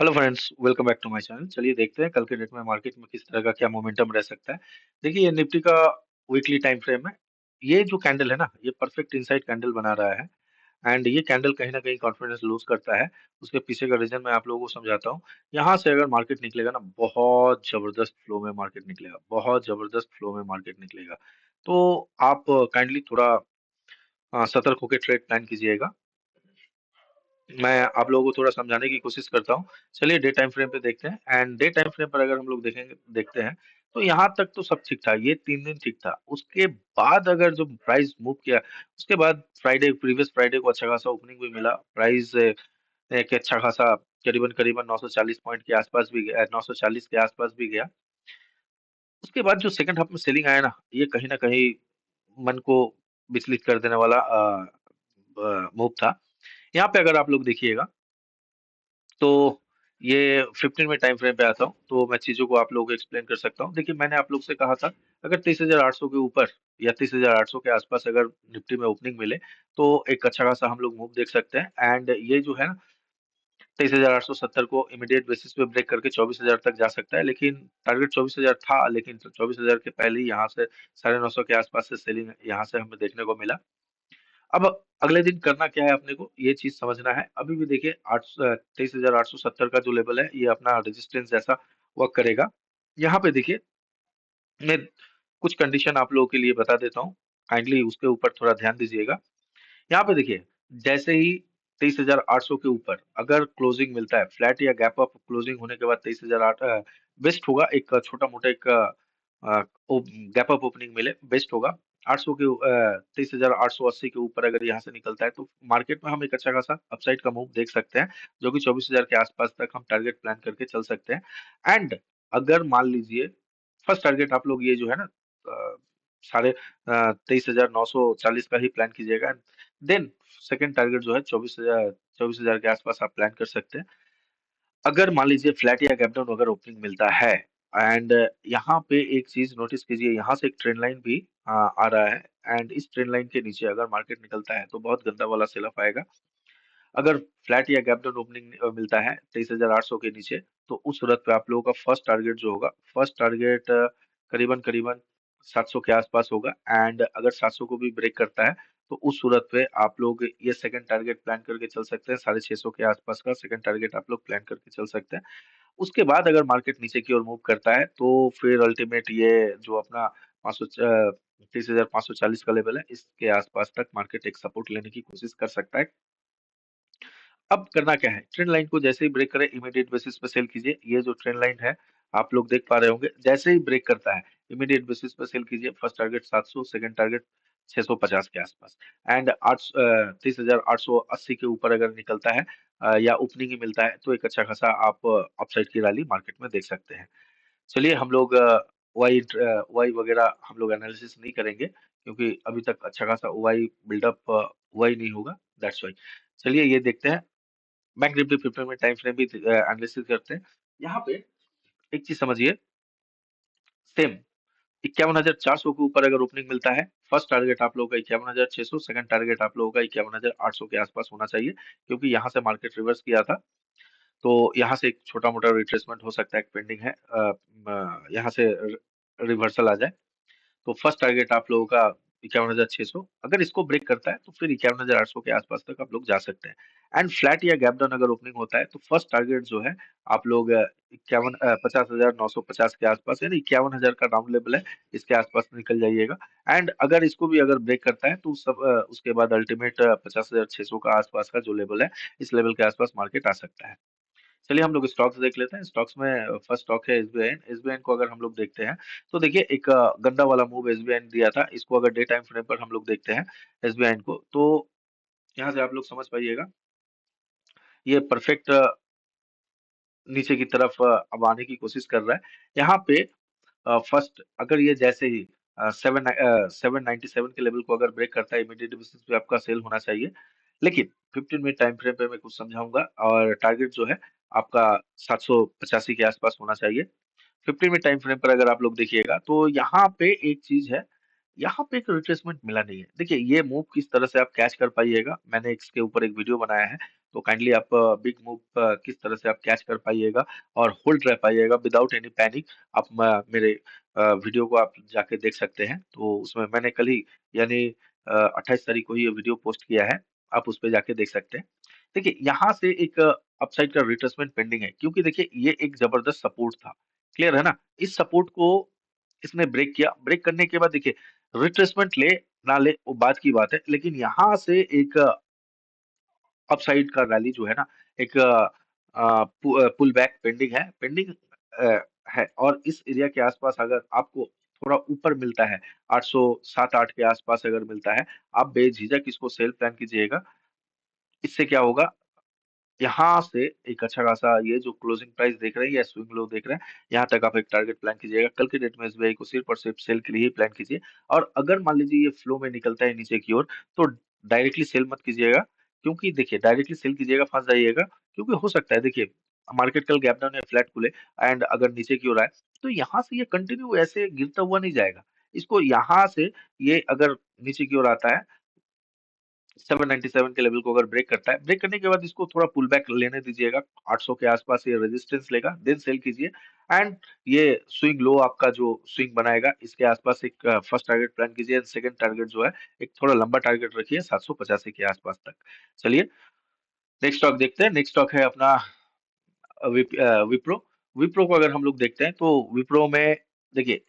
Hello friends, welcome back to my channel. चलिए देखते हैं कल के डेट में मार्केट में किस तरह का क्या मोमेंटम रह सकता है। देखिए, ये निफ्टी का वीकली टाइम फ्रेम है। ये जो कैंडल है ना, ये परफेक्ट इनसाइड कैंडल बना रहा है। एंड ये कैंडल कहीं ना कहीं कॉन्फिडेंस लूज करता है। उसके पीछे का रीजन मैं आप लोगों को समझाता हूँ। यहाँ से अगर मार्केट निकलेगा ना, बहुत जबरदस्त फ्लो में मार्केट निकलेगा, बहुत जबरदस्त फ्लो में मार्केट निकलेगा। तो आप काइंडली थोड़ा सतर्क होकर ट्रेड प्लान कीजिएगा। मैं आप लोगों को थोड़ा समझाने की कोशिश करता हूँ। चलिए डे टाइम फ्रेम पे देखते हैं। एंड डे टाइम फ्रेम पर अगर हम लोग देखते हैं, तो यहाँ तक तो सब ठीक था, ये 3 दिन ठीक था। उसके बाद अगर जो प्राइस मूव किया, उसके बाद प्रीवियस फ्राइडे को अच्छा खासा ओपनिंग भी मिला। प्राइस एक अच्छा खासा करीबन करीबन 940 पॉइंट के आसपास भी गया, 940 के आसपास भी गया। उसके बाद जो सेकंड हाफ में सेलिंग आया ना, ये कहीं ना कहीं मन को विचलित कर देने वाला मूव था। यहाँ पे अगर आप लोग देखिएगा, तो ये 15 में टाइम फ्रेम पे आता हूँ, तो मैं चीज़ों को आप लोगों को एक्सप्लेन कर सकता हूँ। देखिए, मैंने आप लोग से कहा था, अगर 23,800 के ऊपर या 23,800 के आसपास अगर निफ्टी में ओपनिंग मिले, तो एक अच्छा खासा हम लोग मूव देख सकते हैं। एंड ये जो है ना, 23,870 को इमीडिएट बेसिस पे ब्रेक करके 24,000 तक जा सकता है। लेकिन टारगेट 24,000 था, लेकिन 24,000 के पहले ही यहाँ से 950 के आसपास से सेलिंग यहाँ से हमें देखने को मिला। अब अगले दिन करना क्या है अपने को, ये चीज समझना है। अभी भी देखिए 23,870 का जो लेवल है, ये अपना रेजिस्टेंस जैसा वर्क करेगा। यहाँ पे देखिए, मैं कुछ कंडीशन आप लोगों के लिए बता देता हूँ, काइंडली उसके ऊपर थोड़ा ध्यान दीजिएगा। यहाँ पे देखिए, जैसे ही 23,800 के ऊपर अगर क्लोजिंग मिलता है, फ्लैट या गैप अप क्लोजिंग होने के बाद 23,008 बेस्ट होगा। एक छोटा मोटा एक गैप अप ओपनिंग मिले, बेस्ट होगा। 800 के 23,880 के ऊपर अगर यहाँ से निकलता है, तो मार्केट में हम एक अच्छा खासा अपसाइड का मूव देख सकते हैं, जो कि 24,000 के आसपास तक हम टारगेट प्लान करके चल सकते हैं। एंड अगर मान लीजिए फर्स्ट टारगेट आप लोग ये जो है ना, साढ़े 23,940 का ही प्लान कीजिएगा। देन सेकंड टारगेट जो है 24,000 के आसपास आप प्लान कर सकते हैं। अगर मान लीजिए फ्लैट या गैप डाउन अगर ओपनिंग मिलता है, एंड यहाँ पे एक चीज नोटिस कीजिए, यहाँ से एक ट्रेंड लाइन भी आ रहा है। एंड इस ट्रेंड लाइन के नीचे अगर मार्केट निकलता है, तो बहुत गंदा वाला सेल ऑफ आएगा। अगर फ्लैट या गैप डाउन ओपनिंग मिलता है 23,800 के नीचे, तो उस सूरत पे आप लोगों का फर्स्ट टारगेट जो होगा, फर्स्ट टारगेट करीबन करीबन 700 के आसपास होगा। एंड अगर 700 को भी ब्रेक करता है, तो उस सूरत पे आप लोग ये सेकंड टारगेट प्लान करके चल सकते हैं। 650 के आसपास का सेकंड टारगेट आप लोग प्लान करके चल सकते हैं। उसके बाद अगर मार्केट नीचे की ओर मूव करता है, तो फिर अल्टीमेट ये जो अपना 500 23,540 का लेवल है, इसके आसपास तक मार्केट एक सपोर्ट लेने की कोशिश कर सकता है। अब करना क्या है, ट्रेंड लाइन को जैसे ही ब्रेक करे, इमीडिएट बेसिस पे सेल कीजिए। ये जो ट्रेंड लाइन है, आप लोग देख पा रहे होंगे, जैसे ही ब्रेक करता है, इमीडिएट बेसिस पे सेल कीजिए। फर्स्ट टारगेट 700, सेकंड टारगेट 650 के आसपास। एंड 23,880 के ऊपर अगर निकलता है, या ओपनिंग ही मिलता है, तो एक अच्छा खासा आप अपसाइड की रैली मार्केट में देख सकते हैं। चलिए हम लोग वाई वाई वगैरह हम लोग एनालिसिस नहीं करेंगे, क्योंकि अभी तक अच्छा खासा वाई बिल्डअप हुआ ही नहीं होगा, दैट्स वाई। चलिए ये देखते हैं, bank Nifty 15 minute time frame भी एनालिसिस करते हैं। यहाँ पे एक चीज समझिए, सेम 51,400 के ऊपर अगर ओपनिंग मिलता है, फर्स्ट टारगेट आप लोगों का 51,600, सेकंड टारगेट आप लोगों का 51,800 के आसपास होना चाहिए। क्योंकि यहाँ से मार्केट रिवर्स किया था, तो यहाँ से एक छोटा मोटा रिट्रेसमेंट हो सकता है, पेंडिंग है। यहाँ से रिवर्सल आ जाए, तो फर्स्ट टारगेट आप लोगों का 51,600। अगर इसको ब्रेक करता है, तो फिर 51,800 के आसपास तक आप लोग जा सकते हैं। एंड फ्लैट या गैप डाउन अगर ओपनिंग होता है, तो फर्स्ट टारगेट जो है, आप लोग 50,950 के आसपास, यानी 51,000 का राउंड लेवल है, इसके आसपास निकल जाइएगा। एंड अगर इसको भी अगर ब्रेक करता है, तो उसके बाद अल्टीमेट 50,600 का आसपास का जो लेवल है, इस लेवल के आसपास मार्केट आ सकता है। चलिए हम लोग स्टॉक्स देख लेते हैं। स्टॉक्स में फर्स्ट स्टॉक है एसबीआई। एसबीआई को अगर हम लोग देखते हैं, तो देखिए एक गंदा वाला मूव एसबीआई ने दिया था। इसको अगर डे टाइम फ्रेम पर हम लोग देखते हैं एसबीआई को, तो यहाँ से आप लोग समझ पाइएगा, ये परफेक्ट नीचे की तरफ अब आने की कोशिश कर रहा है। यहाँ पे फर्स्ट अगर ये जैसे ही 797 के लेवल को अगर ब्रेक करता है, इमीडिएट बेसिस पे आपका सेल होना चाहिए। लेकिन 15 मिनट टाइम फ्रेम पे मैं कुछ समझाऊंगा, और टारगेट जो है आपका 785 के आसपास होना चाहिए। 15 मिनट टाइम फ्रेम पर अगर आप लोग देखिएगा, तो यहाँ पे एक चीज है, यहाँ पे एक रिट्रेसमेंट मिला नहीं है। देखिए ये मूव किस तरह से आप कैच कर पाइएगा, मैंने इसके ऊपर एक वीडियो बनाया है, तो काइंडली आप बिग मूव किस तरह से आप कैच कर पाइएगा और होल्ड रह पाइएगा विदाउट एनी पैनिक। आप मेरे वीडियो को आप जाके देख सकते हैं, तो उसमें मैंने कल ही यानी 28 तारीख को ही ये वीडियो पोस्ट किया है, आप उस पे जाके देख सकते हैं। देखिए यहाँ से एक अपसाइड का रिट्रेसमेंट पेंडिंग है, क्योंकि देखिए ये एक जबरदस्त सपोर्ट था, क्लियर है ना? इस सपोर्ट को इसने ब्रेक किया, ब्रेक करने के बाद देखिए रिट्रेसमेंट ले ना ले वो बात की बात है, लेकिन यहाँ से एक अपसाइड का रैली जो है ना, एक पुल बैक पेंडिंग है, और इस एरिया के आसपास अगर आपको थोड़ा ऊपर मिलता है, 807-8 के आसपास अगर मिलता है, आप बेझिझक इसको सेल प्लान कीजिएगा। इससे क्या होगा, यहाँ से एक अच्छा खासा ये जो क्लोजिंग प्राइस देख रहे हैं या स्विंग लो देख रहे हैं, यहाँ तक आप एक टारगेट प्लान कीजिएगा। कल के डेट में एसबीआई को सिर्फ और सिर्फ सेल के लिए ही प्लान कीजिए, और अगर मान लीजिए ये फ्लो में निकलता है नीचे की ओर, तो डायरेक्टली सेल मत कीजिएगा, क्योंकि देखिए डायरेक्टली सेल कीजिएगा फंस जाइएगा, क्योंकि हो सकता है देखिए मार्केट कल गैप डाउन या फ्लैट खुले एंड अगर नीचे की ओर आए, तो यहाँ से ये कंटिन्यू ऐसे गिरता हुआ नहीं जाएगा। इसको यहाँ से ये अगर नीचे की ओर आता है 797 के लेवल को अगर ब्रेक करता है, ब्रेक करने के बाद इसको थोड़ा पुल बैक लेने दीजिएगा, 800 के आसपास ये रेजिस्टेंस लेगा, देन सेल कीजिए। एंड ये स्विंग लो आपका जो स्विंग बनाएगा, इसके आसपास एक फर्स्ट टारगेट प्लान कीजिए, सेकंड टारगेट जो है एक थोड़ा लंबा टारगेट रखिए 785 के आसपास तक। चलिए नेक्स्ट स्टॉक देखते हैं। नेक्स्ट स्टॉक है अपना विप्रो। विप्रो को अगर हम लोग देखते हैं, तो विप्रो में देखिए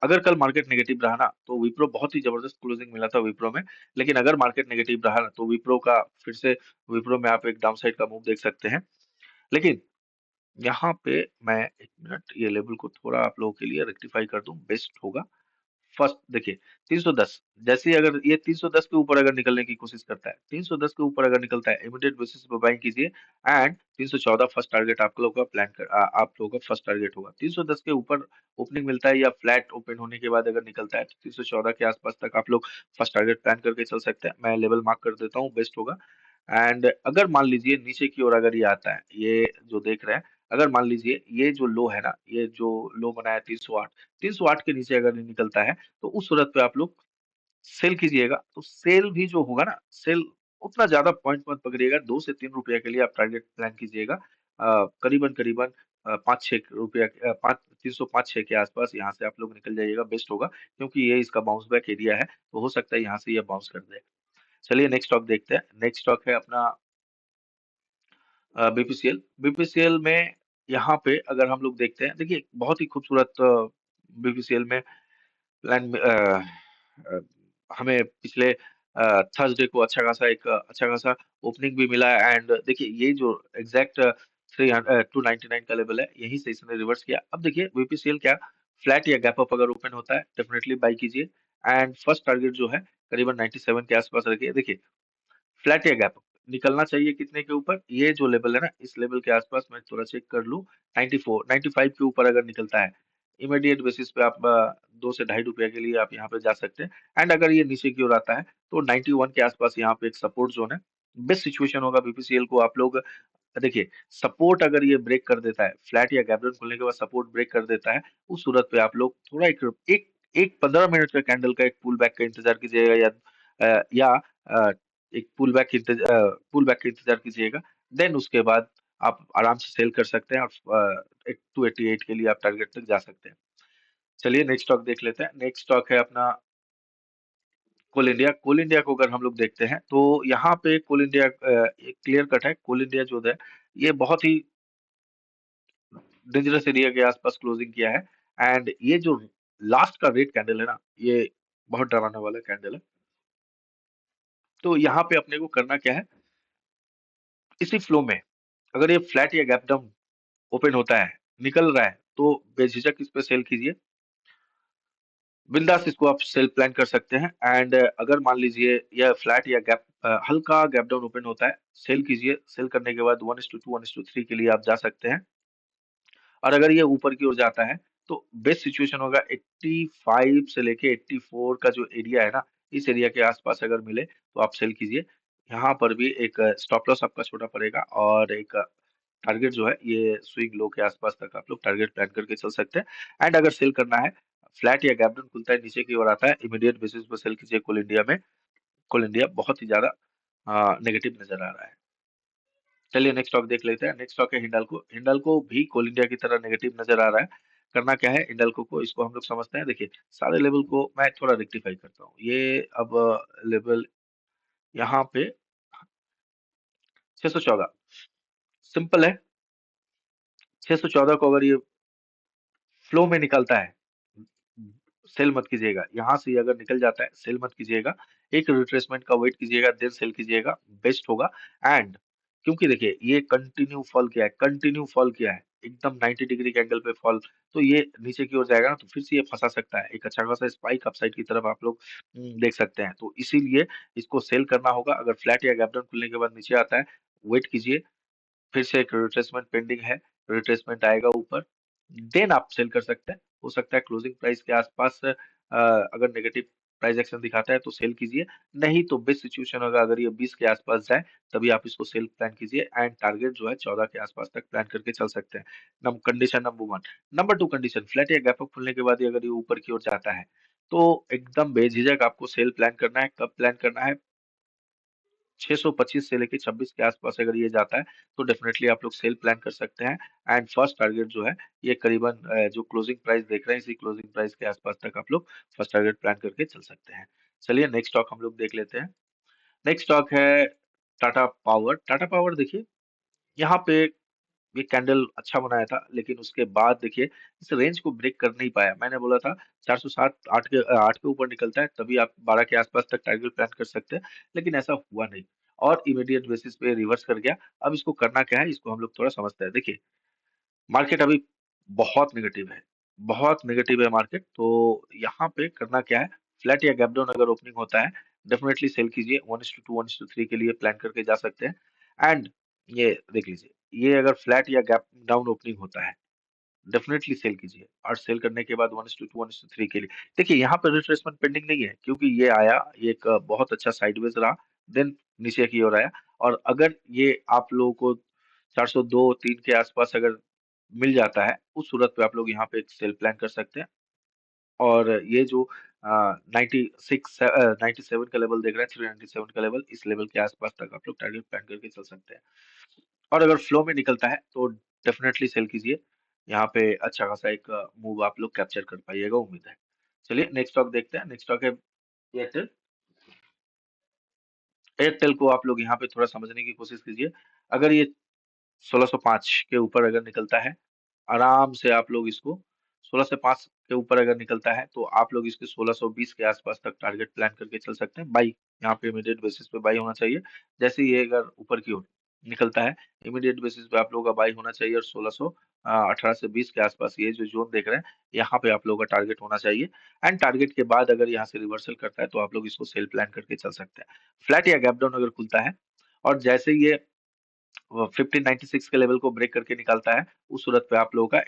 अगर कल मार्केट नेगेटिव रहा ना, तो विप्रो बहुत ही जबरदस्त क्लोजिंग मिला था विप्रो में। लेकिन अगर मार्केट नेगेटिव रहा ना, तो विप्रो का फिर से विप्रो में आप एक डाउन साइड का मूव देख सकते हैं। लेकिन यहाँ पे मैं एक मिनट ये लेवल को थोड़ा आप लोगों के लिए रेक्टिफाई कर दूं, बेस्ट होगा। फर्स्ट देखिए 310, जैसे ही अगर ये 310 के ऊपर अगर निकलने की कोशिश करता है, 310 के ऊपर अगर निकलता है, इमीडिएट बेसिस पे बाइंग कीजिए। एंड 314 फर्स्ट टारगेट आप लोगों का आप लोगों का फर्स्ट टारगेट होगा। 310 के ऊपर ओपनिंग मिलता है या फ्लैट ओपन होने के बाद अगर निकलता है, तो 314 के आसपास तक आप लोग फर्स्ट टारगेट प्लान करके चल सकते हैं। मैं लेवल मार्क कर देता हूँ, बेस्ट होगा। एंड अगर मान लीजिए नीचे की ओर अगर ये आता है, ये जो देख रहे हैं, अगर मान लीजिए ये जो लो है ना, ये जो लो बनाया 308, 308 के नीचे अगर ये निकलता है, तो उस सूरत पे आप लोग सेल कीजिएगा। तो सेल भी जो होगा ना, सेल उतना ज्यादा पॉइंट मत पकड़िएगा, 2 से 3 रुपया के लिए आप टारगेट प्लान कीजिएगा। करीबन करीबन 5-6 रुपया, 305-6 के आसपास यहाँ से आप लोग निकल जाइएगा, बेस्ट होगा, क्योंकि ये इसका बाउंस बैक एरिया है, तो हो सकता है यहाँ से ये बाउंस कर दे। चलिए नेक्स्ट स्टॉक देखते हैं। नेक्स्ट स्टॉक है अपना बीपीसीएल। बीपीसीएल में यहाँ पे अगर हम लोग देखते हैं, देखिए बहुत ही खूबसूरत बीपीसीएल में प्लान अ, हमें पिछले थर्सडे को अच्छा खासा ओपनिंग भी मिला है। एंड देखिए ये जो एग्जैक्ट 299 का लेवल है, यहीं से इसने रिवर्स किया। अब देखिए बीपीसीएल क्या फ्लैट या गैप अप अगर ओपन होता है, डेफिनेटली बाई कीजिए। एंड फर्स्ट टारगेट जो है करीबन 97 के आसपास रखिए। देखिए फ्लैट या गैप निकलना चाहिए कितने के ऊपर, ये जो लेवल है ना, इस लेवल के आसपास मैं थोड़ा चेक कर लूं, 94 95 के ऊपर अगर निकलता है, इमीडिएट बेसिस पे आप 2 से 2.5 रुपया के लिए आप यहाँ पे जा सकते हैं। एंड अगर ये नीचे की ओर आता है, तो 91 के आसपास यहाँ पे एक सपोर्ट जोन है, बेस्ट सिचुएशन होगा बीपीसीएल को आप लोग देखिए। सपोर्ट अगर ये ब्रेक कर देता है, फ्लैट या गैप डाउन खुलने के बाद सपोर्ट ब्रेक कर देता है, उस सूरत पे आप लोग थोड़ा एक एक 15 मिनट का कैंडल का एक पुल बैक का इंतजार कीजिएगा, या एक पुल बैक का इंतजार कीजिएगा। देन उसके बाद आप आराम से सेल कर सकते हैं, और 288 के लिए आप टारगेट तक जा सकते हैं। चलिए नेक्स्ट स्टॉक देख लेते हैं। नेक्स्ट स्टॉक है अपना कोल इंडिया। कोल इंडिया को अगर हम लोग देखते हैं, तो यहाँ पे कोल इंडिया एक क्लियर कट है। कोल इंडिया जो है ये बहुत ही डेंजरस एरिया के आसपास क्लोजिंग किया है। एंड ये जो लास्ट का रेड कैंडल है ना, ये बहुत डराने वाला कैंडल है। तो यहाँ पे अपने को करना क्या है, इसी फ्लो में अगर ये फ्लैट या गैप डाउन ओपन होता है, निकल रहा है, तो बेझिझक इस पे सेल कीजिए, बिंदास इसको आप सेल प्लान कर सकते हैं। एंड अगर मान लीजिए यह फ्लैट या हल्का गैप डाउन ओपन होता है, सेल कीजिए। सेल करने के बाद 1:2 1:3 के लिए आप जा सकते हैं। और अगर ये ऊपर की ओर जाता है, तो बेस्ट सिचुएशन होगा 85 से लेके 84 का जो एरिया है ना, इस एरिया के आसपास अगर मिले, तो आप सेल कीजिए। यहाँ पर भी एक स्टॉप लॉस आपका छोटा पड़ेगा, और एक टारगेट जो है ये स्विंग लो के आसपास तक आप लोग टारगेट प्लान करके चल सकते हैं। एंड अगर सेल करना है, फ्लैट या गैप डाउन खुलता है नीचे की ओर आता है, इमीडिएट बेसिस पर सेल कीजिए कोल इंडिया में। कोल इंडिया बहुत ही ज्यादा नेगेटिव नजर आ रहा है। चलिए नेक्स्ट स्टॉक देख लेते हैं। नेक्स्ट स्टॉक है हिंडाल्को। हिंडाल्को भी कोल इंडिया की तरह नेगेटिव नजर आ रहा है। करना क्या है हिंडाल्को को, इसको हम लोग समझते हैं। देखिए सारे लेवल को मैं थोड़ा रेक्टिफाई करता हूँ। ये अब लेवल यहाँ पे 614 सिंपल है। 614 को अगर ये फ्लो में निकलता है, सेल मत कीजिएगा। यहाँ से अगर निकल जाता है सेल मत कीजिएगा। एक रिट्रेसमेंट का वेट कीजिएगा, देन सेल कीजिएगा, बेस्ट होगा। एंड क्योंकि देखिए ये कंटिन्यू फॉल किया है, कंटिन्यू फॉल किया है, एकदम 90 डिग्री के एंगल पे फॉल। तो ये नीचे की ओर जाएगा ना, तो फिर से ये फंसा सकता है। एक अच्छा खासा स्पाइक अपसाइड की तरफ आप लोग देख सकते हैं। तो इसीलिए इसको सेल करना होगा। अगर फ्लैट या गैप डाउन खुलने के बाद नीचे आता है, वेट कीजिए। फिर से एक रिट्रेसमेंट पेंडिंग है, रिट्रेसमेंट आएगा ऊपर, देन आप सेल कर सकते हैं। हो सकता है क्लोजिंग प्राइस के आसपास अगर नेगेटिव प्राइस एक्शन दिखाता है तो सेल कीजिए। नहीं तो बेस्ट सिचुएशन होगा अगर ये 20 के आसपास जाए, तभी आप इसको सेल प्लान कीजिए। एंड टारगेट जो है 14 के आसपास तक प्लान करके चल सकते हैं। Condition number one. Number two condition, flat या गैप अप खुलने के बाद ही अगर ये ऊपर की ओर जाता है, तो एकदम बेझिझक आपको सेल प्लान करना है। कब प्लान करना है? 625 से लेके 26 के आसपास अगर ये जाता है, तो डेफिनेटली आप लोग सेल प्लान कर सकते हैं। एंड फर्स्ट टारगेट जो है ये करीबन जो क्लोजिंग प्राइस देख रहे हैं, इसी क्लोजिंग प्राइस के आसपास तक आप लोग फर्स्ट टारगेट प्लान करके चल सकते हैं। चलिए नेक्स्ट स्टॉक हम लोग देख लेते हैं। नेक्स्ट स्टॉक है टाटा पावर। टाटा पावर देखिए यहाँ पे ये कैंडल अच्छा बनाया था, लेकिन उसके बाद देखिए इस रेंज को ब्रेक कर नहीं पाया। मैंने बोला था 407 8 के ऊपर निकलता है तभी आप 12 के आसपास तक टारगेट प्लान कर सकते हैं, लेकिन ऐसा हुआ नहीं और इमीडिएट बेसिस पे रिवर्स कर गया। अब इसको करना क्या है, इसको हम लोग थोड़ा समझते हैं। देखिए मार्केट अभी बहुत नेगेटिव है मार्केट। तो यहाँ पे करना क्या है, फ्लैट या गैप डाउन अगर ओपनिंग होता है, डेफिनेटली सेल कीजिए। 1:2 1:3 के लिए प्लान करके जा सकते हैं। एंड ये देख लीजिए, ये अगर फ्लैट या गैप डाउन ओपनिंग होता है, डेफिनेटली सेल कीजिए। और सेल करने के बाद 1:2 1:3 के लिए देखिए यहाँ पे रिट्रेसमेंट पेंडिंग नहीं है, क्योंकि ये आया, ये एक बहुत अच्छा साइडवेज रहा, देन नीचे की ओर आया। और अगर ये आप लोगों को 402 3 के आसपास अगर मिल जाता है, उस सूरत पे आप लोग यहाँ पे एक सेल प्लान कर सकते हैं। और ये जो 97 का लेवल देख रहे हैं, 397 का लेवल, इस लेवल के आसपास तक आप लोग टारगेट प्लान करके चल सकते हैं। और अगर फ्लो में निकलता है तो डेफिनेटली सेल कीजिए। यहाँ पे अच्छा खासा एक मूव आप लोग कैप्चर कर पाइएगा, उम्मीद है। चलिए नेक्स्ट स्टॉक देखते हैं। नेक्स्ट स्टॉक है एयरटेल। एयरटेल को आप लोग यहाँ पे थोड़ा समझने की कोशिश कीजिए। अगर ये 1605 के ऊपर अगर निकलता है, आराम से आप लोग इसको 16 से 5 के ऊपर अगर निकलता है, तो आप लोग इसके 1620 के आसपास तक टारगेट प्लान करके चल सकते हैं। बाई यहाँ पे इमीडिएट बेसिस पे बाई होना चाहिए। जैसे ये अगर ऊपर की ओर निकलता है, इमीडिएट बेसिस पे आप लोगों का बाई होना चाहिए। और 1618 से 20 के आसपास ये जो जोन देख रहे हैं, यहाँ पे आप लोगों का टारगेट होना चाहिए। एंड टारगेट के बाद अगर यहाँ से रिवर्सल करता है, तो आप लोग इसको सेल प्लान करके चल सकते हैं। फ्लैट या गैप डाउन अगर खुलता है और जैसे ये वो 1596 के लेवल को ब्रेक करके निकालता है, उस सूरत पे आप लोगों का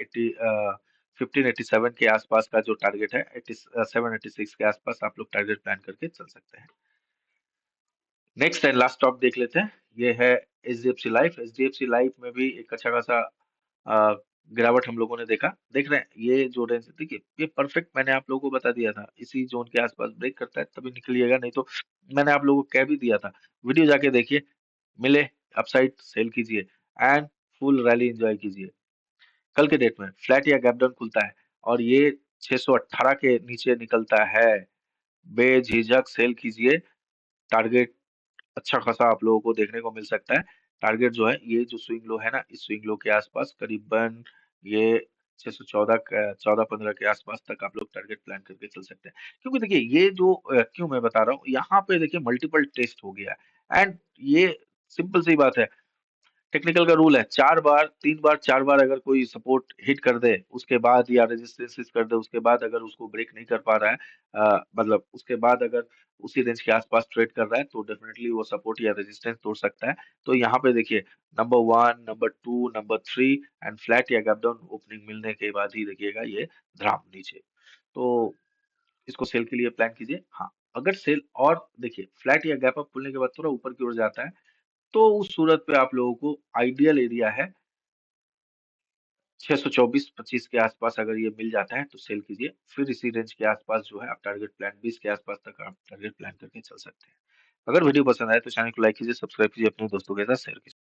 1587 के आसपास का जो टारगेट है, 87 86 के आसपास आप लोग टारगेट प्लान करके चल सकते हैं। नेक्स्ट एंड लास्ट स्टॉक देख लेते हैं। ये है एचडीएफसी लाइफ। एचडीएफसी लाइफ में भी एक अच्छा खासा अ, गिरावट हम लोगों ने देखा। देख रहे हैं ये जो रेंज देखिए, ये परफेक्ट मैंने आप लोगों को बता दिया था, इसी जोन के आसपास ब्रेक करता है तभी निकलिएगा, नहीं तो मैंने आप लोगों को कह भी दिया था। वीडियो जाके देखिए, मिले अपसाइड सेल कीजिए एंड फुल रैली एंजॉय कीजिए। कल के डेट में फ्लैट या गैप डाउन खुलता है और ये 618 के नीचे निकलता है, बेझिझक सेल कीजिए। टारगेट अच्छा खासा आप लोगों को देखने को मिल सकता है। टारगेट जो है, ये जो स्विंग लो है ना, इस स्विंग लो के आसपास करीबन ये 614 14-15 के आसपास तक आप लोग टारगेट प्लान करके चल सकते हैं। क्योंकि देखिए ये जो क्यों मैं बता रहा हूँ, यहाँ पे देखिए मल्टीपल टेस्ट हो गया है। एंड ये सिंपल सी बात है, टेक्निकल का रूल है, 4 बार 3 बार 4 बार अगर कोई सपोर्ट हिट कर दे, उसके बाद या रेजिस्टेंस हिट कर दे, उसके बाद अगर उसको ब्रेक नहीं कर पा रहा है, मतलब उसके बाद अगर उसी रेंज के आसपास ट्रेड कर रहा है, तो डेफिनेटली वो सपोर्ट या रेजिस्टेंस तोड़ सकता है। तो यहाँ पे देखिए number one, number two, number three and flat या गैप डाउन ओपनिंग मिलने के बाद ही देखिएगा ये धड़ाम नीचे। तो इसको सेल के लिए प्लान कीजिए। हाँ, अगर सेल और देखिए फ्लैट या गैप अप खुलने के बाद थोड़ा ऊपर की ओर जाता है, तो उस सूरत पे आप लोगों को आइडियल एरिया है 624-25 के आसपास। अगर ये मिल जाता है तो सेल कीजिए। फिर इसी रेंज के आसपास जो है आप टारगेट प्लान 20 के आसपास तक आप टारगेट प्लान करके चल सकते हैं। अगर वीडियो पसंद आए तो चैनल को लाइक कीजिए, सब्सक्राइब कीजिए, अपने दोस्तों के साथ शेयर कीजिए।